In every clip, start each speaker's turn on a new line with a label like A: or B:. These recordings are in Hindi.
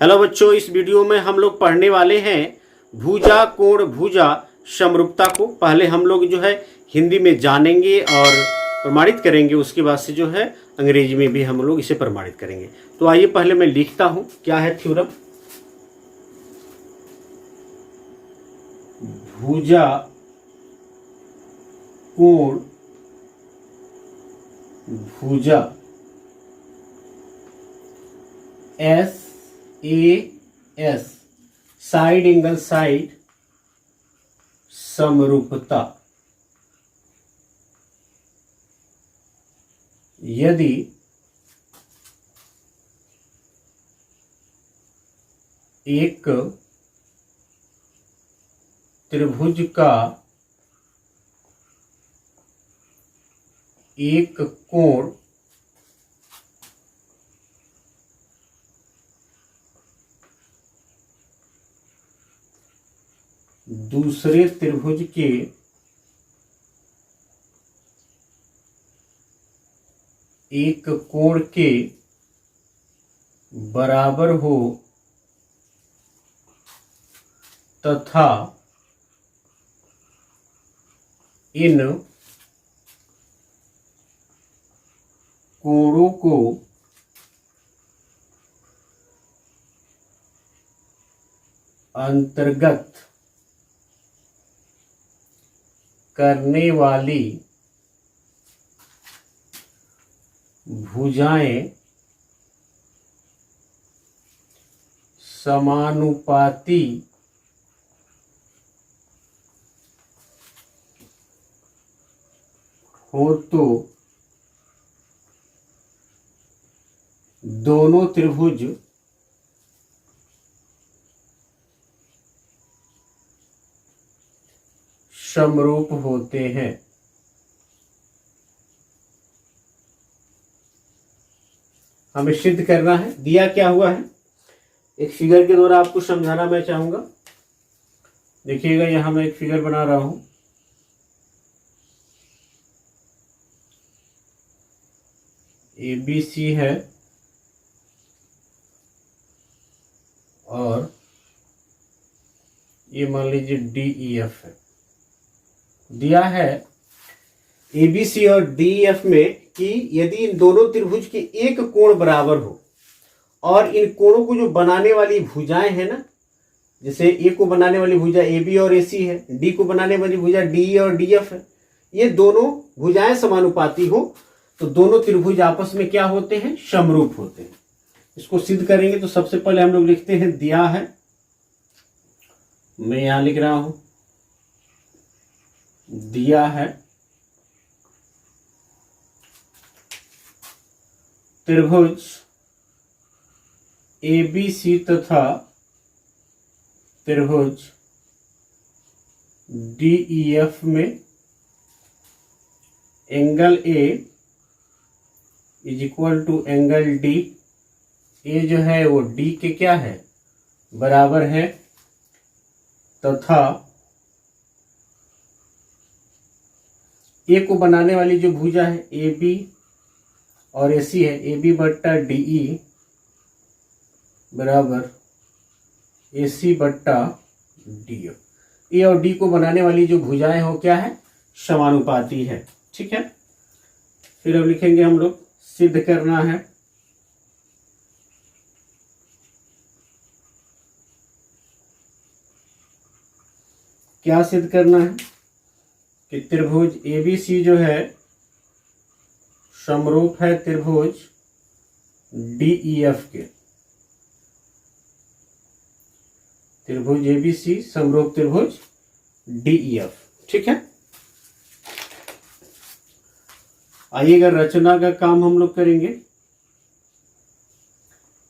A: हेलो बच्चों, इस वीडियो में हम लोग पढ़ने वाले हैं भुजा कोण भुजा समरूपता को। पहले हम लोग जो है हिंदी में जानेंगे और प्रमाणित करेंगे, उसके बाद से जो है अंग्रेजी में भी हम लोग इसे प्रमाणित करेंगे। तो आइए पहले मैं लिखता हूं क्या है थ्योरम। भुजा कोण भुजा SAS साइड एंगल साइड समरूपता। यदि एक त्रिभुज का एक कोण दूसरे त्रिभुज के एक कोण के बराबर हो तथा इन कोणों को अंतर्गत करने वाली भुजाएं समानुपाती हो तो दोनों त्रिभुज समरूप होते हैं। हमें सिद्ध करना है। दिया क्या हुआ है, एक फिगर के द्वारा आपको समझाना मैं चाहूंगा। देखिएगा, यहां मैं एक फिगर बना रहा हूं। ABC है और ये मान लीजिए DEF है। दिया है ABC और DEF में कि यदि इन दोनों त्रिभुज के एक कोण बराबर हो और इन कोणों को जो बनाने वाली भुजाएं हैं ना, जैसे A को बनाने वाली भुजा AB और AC है, D को बनाने वाली भुजा DE और DF है, ये दोनों भुजाएं समानुपाती हो तो दोनों त्रिभुज आपस में क्या होते हैं, समरूप होते हैं। इसको सिद्ध करेंगे तो सबसे पहले हम लोग लिखते हैं दिया है, मैं यहां लिख रहा हूं दिया है त्रिभुज ABC तथा त्रिभुज DEF में angle A is equal to angle D। A जो है वो D के क्या है, बराबर है, तथा A को बनाने वाली जो भुजा है AB और AC है, AB बट्टा DE बराबर AC बट्टा DF। A और D को बनाने वाली जो भुजाएं हो क्या है, समानुपाती है। ठीक है, फिर अब लिखेंगे हम लोग सिद्ध करना है। क्या सिद्ध करना है कि त्रिभुज ABC जो है समरूप है त्रिभुज DEF के। त्रिभुज ABC समरूप त्रिभुज DEF। ठीक है, आइएगा रचना का काम हम लोग करेंगे।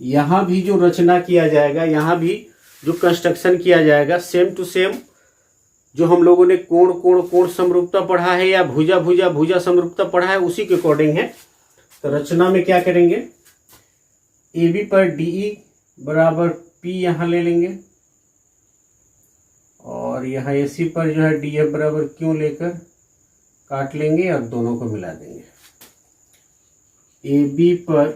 A: यहां भी जो रचना किया जाएगा, यहां भी जो कंस्ट्रक्शन किया जाएगा, सेम टू सेम जो हम लोगों ने कोण कोण कोण समरूपता पढ़ा है या भुजा भुजा भुजा समरूपता पढ़ा है, उसी के अकॉर्डिंग है। तो रचना में क्या करेंगे, AB पर DE बराबर P यहां ले लेंगे और यहाँ AC पर जो है DF बराबर क्यों लेकर काट लेंगे और दोनों को मिला देंगे। AB पर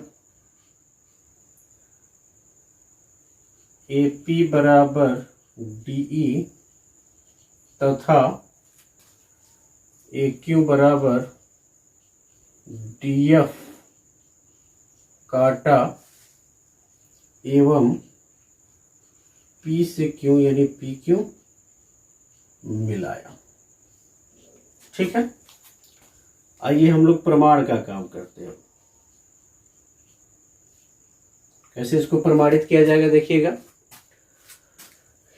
A: AP बराबर DE तथा AQ बराबर DF काटा एवं P से Q यानी PQ मिलाया। ठीक है, आइए हम लोग प्रमाण का काम करते हैं। कैसे इसको प्रमाणित किया जाएगा देखिएगा।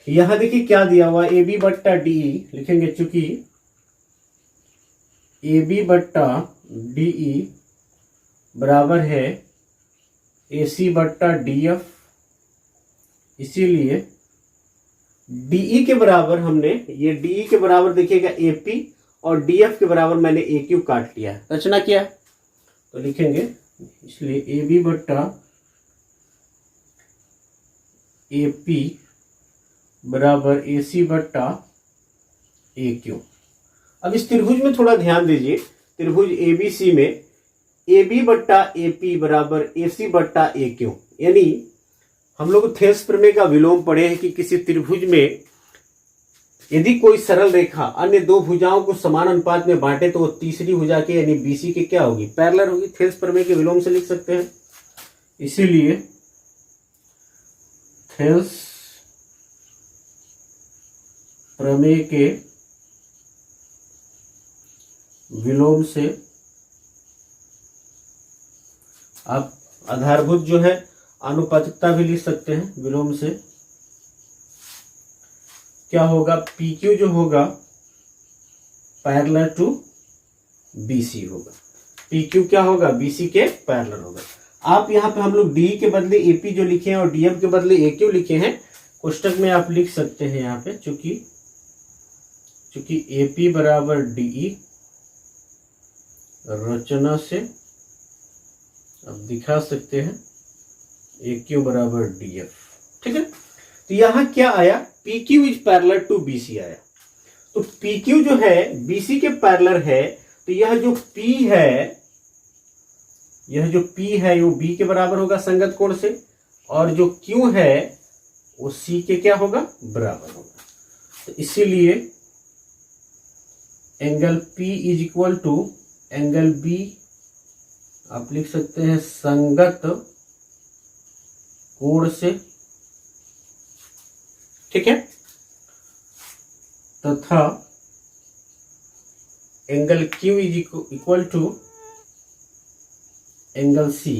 A: यहां देखिए क्या दिया हुआ, AB बट्टा DE लिखेंगे, चूंकि AB बट्टा DE बराबर है AC बट्टा DF, इसीलिए DE के बराबर हमने, ये DE के बराबर देखिएगा AP और DF के बराबर मैंने AQ काट लिया है, रचना किया तो लिखेंगे, इसलिए AB बट्टा AP बराबर AC बट्टा AQ। अब इस त्रिभुज में थोड़ा ध्यान दीजिए, त्रिभुज ABC में AB बट्टा AP बराबर AC बट्टा AQ, यानी हम लोग थेल्स प्रमेय का विलोम पढ़े हैं कि किसी त्रिभुज में यदि कोई सरल रेखा अन्य दो भुजाओं को समान अनुपात में बांटे तो वो तीसरी भुजा के यानी BC के क्या होगी, पैरेलल होगी। थेल्स प्रमेय के विलोम से लिख सकते हैं, इसीलिए थेल्स प्रमेय के विलोम से आप आधारभूत जो है आनुपातिकता भी लिख सकते हैं। विलोम से क्या होगा, PQ जो होगा पैरेलल टू BC होगा। PQ क्या होगा, BC के पैरेलल होगा। आप यहां पे हम लोग DE के बदले AP जो लिखे हैं और DF के बदले AQ लिखे हैं, कोष्टक में आप लिख सकते हैं यहां पे, चूंकि AP बराबर DE रचना से अब दिखा सकते हैं AQ बराबर DF। ठीक है, तो यहां क्या आया, PQ is parallel to BC आया। तो PQ जो है BC के पैरेलल है, तो यह जो P है वो B के बराबर होगा संगत कोण से, और जो Q है वो C के क्या होगा, बराबर होगा। तो इसीलिए angle P is equal to angle B आप लिख सकते हैं संगत कोण से। ठीक है, तथा angle Q is equal to angle C,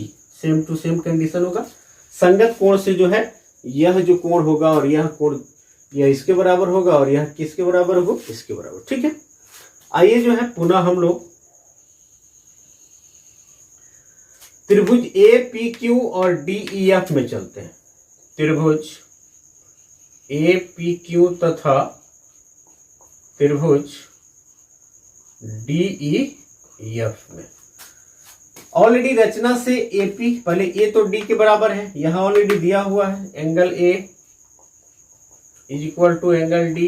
A: same to same condition होगा। संगत कोण से जो है यह जो कोण होगा और यह कोण, यह इसके बराबर होगा और यह किसके बराबर होगा, इसके बराबर। ठीक है, आइए जो है पुनः हम लोग त्रिभुज APQ और DEF में चलते हैं। त्रिभुज APQ तथा त्रिभुज DEF में ऑलरेडी रचना से AP, पहले A तो D के बराबर है, यहां ऑलरेडी दिया हुआ है angle A is equal to angle D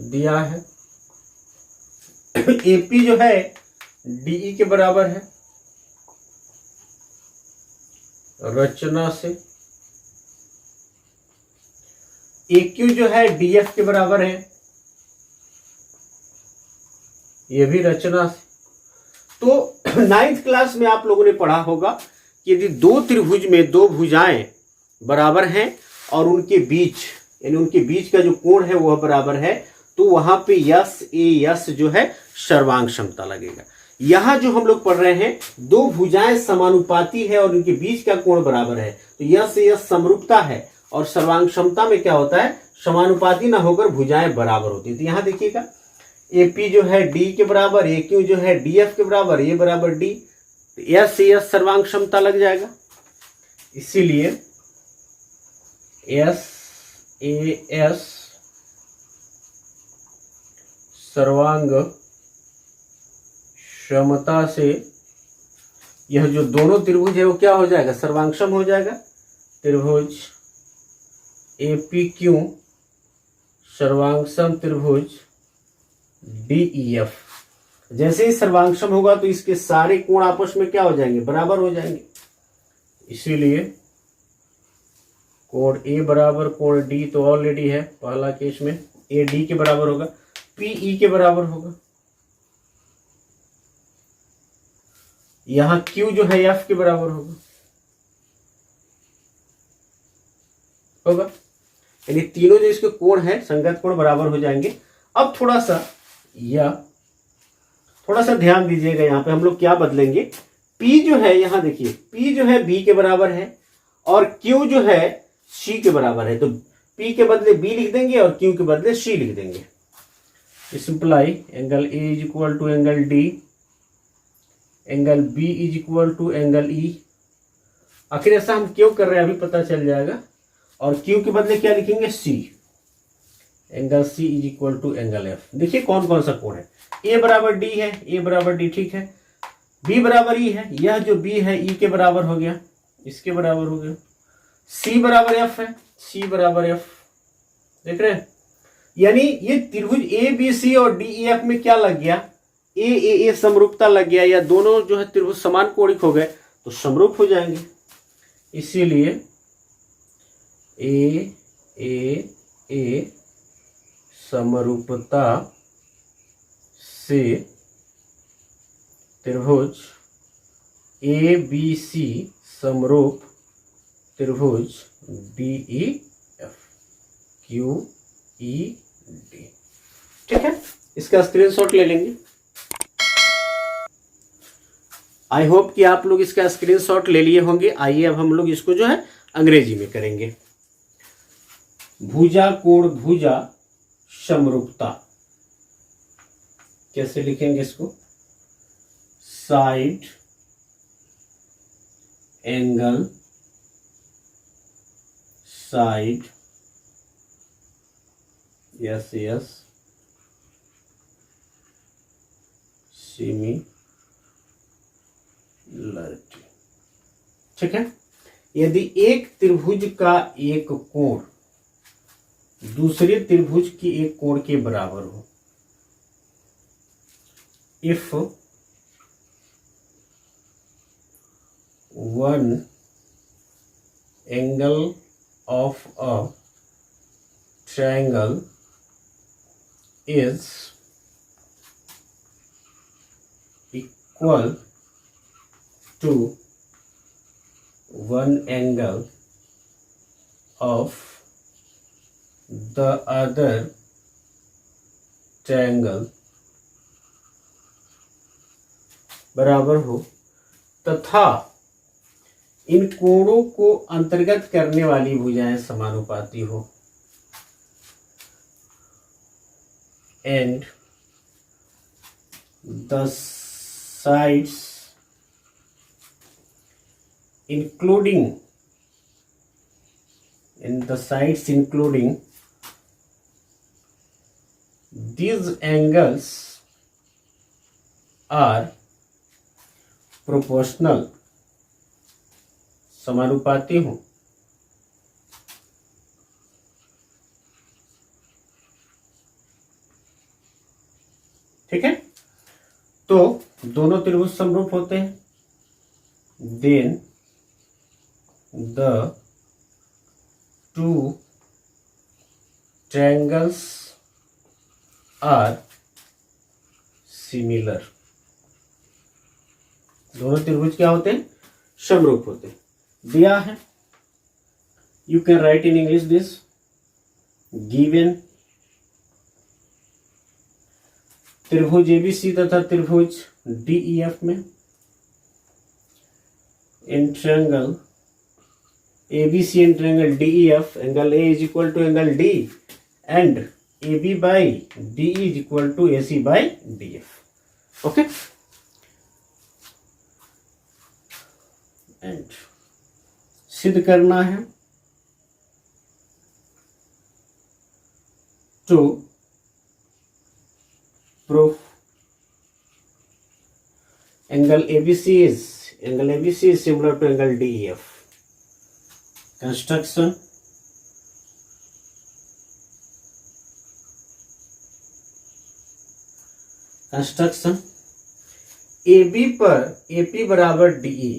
A: दिया है। AP जो है DE के बराबर है रचना से, AQ जो है DF के बराबर है, यह भी रचना से। तो 9th क्लास में आप लोगों ने पढ़ा होगा कि यदि दो त्रिभुज में दो भुजाएं बराबर हैं और उनके बीच, यानी उनके बीच का जो कोण है वह बराबर है, तो वहां पे यस जो है सर्वांग समता लगेगा। यहां जो हम लोग पढ़ रहे हैं, दो भुजाएं समानुपाती है और उनके बीच का कोण बराबर है, तो यस समरूपता है। और सर्वांग क्षमता में क्या होता है, समानुपाती ना होकर भुजाएं बराबर होती है। तो यहां देखिएगा AP जो है D के बराबर, AQ जो है DF के बराबर, ये बराबर D, यस सर्वांग क्षमता लग जाएगा। इसीलिए SAS सर्वांग क्षमता से यह जो दोनों त्रिभुज है वो क्या हो जाएगा, सर्वांगसम हो जाएगा। त्रिभुज APQ सर्वांगसम त्रिभुज DEF, जैसे ही सर्वांगसम होगा तो इसके सारे कोण आपस में क्या हो जाएंगे, बराबर हो जाएंगे। इसीलिए कोण ए बराबर कोण डी तो ऑलरेडी है, पहला केस में ए डी के बराबर होगा, पी ई के बराबर होगा। यहां क्यू जो है एफ के बराबर होगा, यानी तीनों जो इसके कोण है संगत कोण बराबर हो जाएंगे। अब थोड़ा सा ध्यान दीजिएगा, यहां पे हम लोग क्या बदलेंगे, P जो है यहां देखिए P जो है B के बराबर है और Q जो है C के बराबर है, तो P के बदले B लिख देंगे और Q के बदले C लिख देंगे। Simply angle A is equal to angle D, angle B is equal to angle E। आखिर ऐसा हम क्यों कर रहे हैं अभी पता चल जाएगा। और Q के बदले क्या लिखेंगे C, angle C is equal to angle F। देखिए कौन कौन सा कोण है, A बराबर D है, A बराबर D ठीक है, B बराबर E है, यह जो B है E के बराबर हो गया, इसके बराबर हो गया, C बराबर F है, C बराबर F, देख रहे हैं। यानी ये त्रिभुज ए बी सी और डी ई एफ में क्या लग गया, ए समरूपता लग गया, या दोनों जो है त्रिभुज समान कोणिक हो गए तो समरूप हो जाएंगे। इसीलिए ए समरूपता से त्रिभुज ए बी सी समरूप त्रिभुज D E F, Q E D, ठीक है। इसका स्क्रीनशॉट ले लेंगे। आई होप कि आप लोग इसका स्क्रीनशॉट ले लिए होंगे। आइए अब हम लोग इसको जो है अंग्रेजी में करेंगे। भुजा कोण भुजा समरूपता कैसे लिखेंगे इसको, side angle side yes similarity, ठीक है। यदि एक त्रिभुज का एक कोण दूसरे त्रिभुज की एक कोण के बराबर हो, if one angle of a triangle is equal to one angle of the other triangle बराबर हो तथा इन कोणों को अंतर्गत करने वाली भुजाएं समानुपाती हो, and the sides including these angles are proportional, समानुपाती हो। ठीक है, तो दोनों त्रिभुज समरूप होते हैं, then the two triangles are similar. दोनों त्रिभुज क्या होते हैं, समरूप होते हैं। दिया है, you can write in English this, given त्रिभुज एबीसी तथा त्रिभुज डीईएफ में in triangle ABC and triangle DEF angle A is equal to angle D and AB by DE is equal to AC by DF. Okay, and सिद्ध करना है to prove angle ABC is similar to angle DEF. Construction. AB पर AP बराबर DE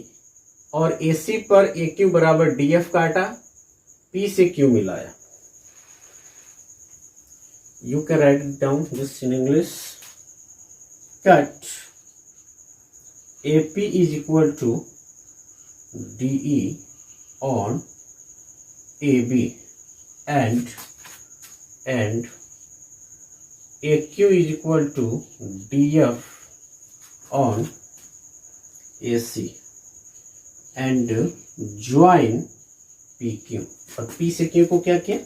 A: और AC पर AQ बराबर DF काटा P से Q मिलाया. You can write it down this in English. Cut AP is equal to DE on AB and AQ is equal to DF on AC and join PQ. और P से Q को क्या किया,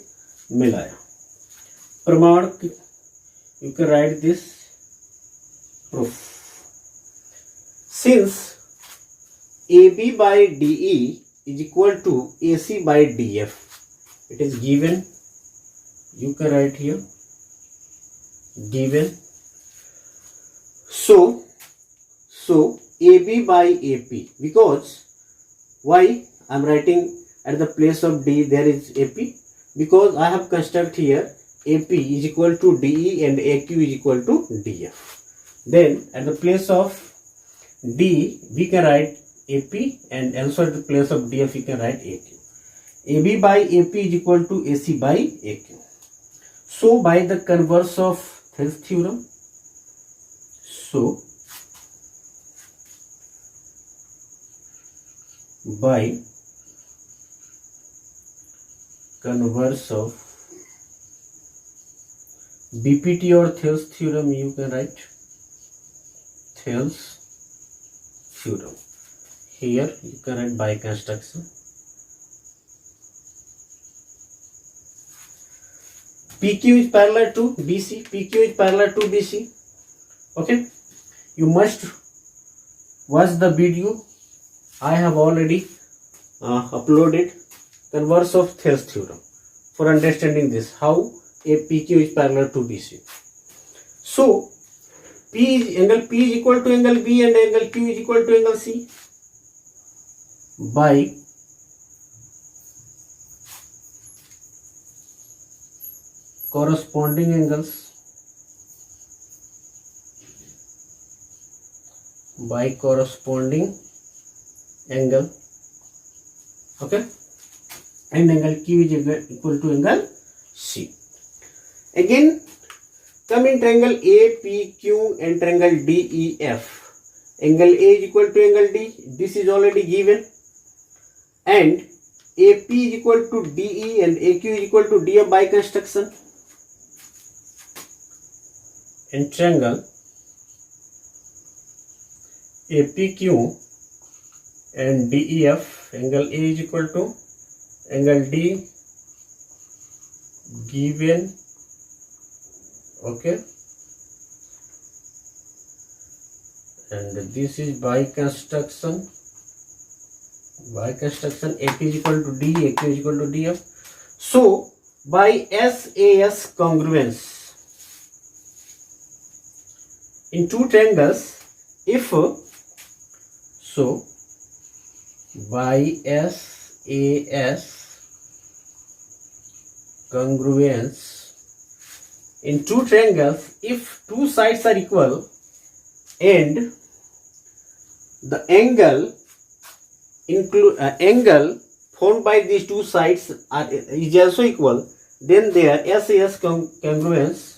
A: मिलाया. प्रमाण, you can write this proof. Since AB by DE is equal to AC by DF, it is given, you can write here, given. So AB by AP, because why I am writing at the place of D there is AP, because I have construct here AP is equal to DE and AQ is equal to DF. Then at the place of D we can write AP, and also at the place of DF we can write AQ. AB by AP is equal to AC by AQ. So by the converse of Thales theorem, so by converse of BPT or Thales theorem, you can write Thales theorem. Here you can write by construction. PQ is parallel to BC. PQ is parallel to BC. Okay. You must watch the video. I have already uploaded converse of Thales theorem for understanding this, how a PQ is parallel to BC. So angle P is equal to angle B and angle Q is equal to angle C. By corresponding angles, by corresponding angle, okay, and angle Q is equal to angle C. Again, come in triangle APQ and triangle DEF. Angle A is equal to angle D. This is already given. And AP is equal to DE and AQ is equal to DF by construction. In triangle APQ and DEF, angle A is equal to angle D given, okay, and this is by construction. AP is equal to D, AQ is equal to DF. So by SAS congruence in two triangles, if so, by SAS congruence in two triangles, if two sides are equal and the angle angle formed by these two sides is also equal, then their SAS congruence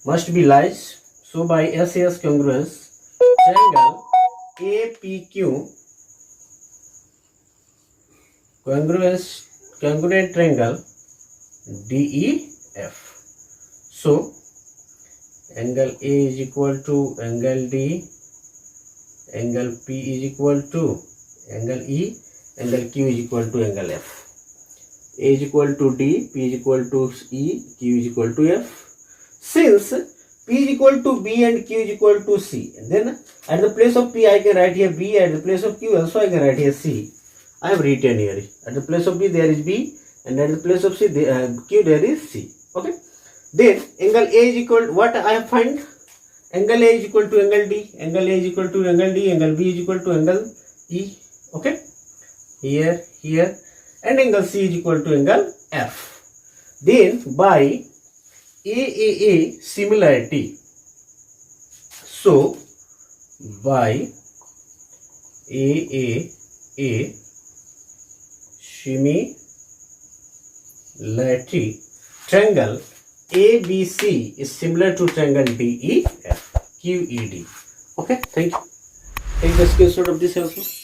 A: must be large. So by SAS congruence, triangle APQ congruent triangle DEF. So angle A is equal to angle D, angle P is equal to angle E, angle Q is equal to angle F. A is equal to D, P is equal to E, Q is equal to F. Since P is equal to B and Q is equal to C, then at the place of P I can write here B, at the place of Q also I can write here C. I have written here, at the place of B there is B and at the place of Q there is C. Okay. Then angle A is equal to what I have find? Angle A is equal to angle D, angle A is equal to angle D, angle B is equal to angle E. Okay. Here and angle C is equal to angle F. Then by AAA similarity, so by AAA Lateral triangle ABC is similar to triangle DEF, QED. Okay, thank you. Take the screenshot of this also.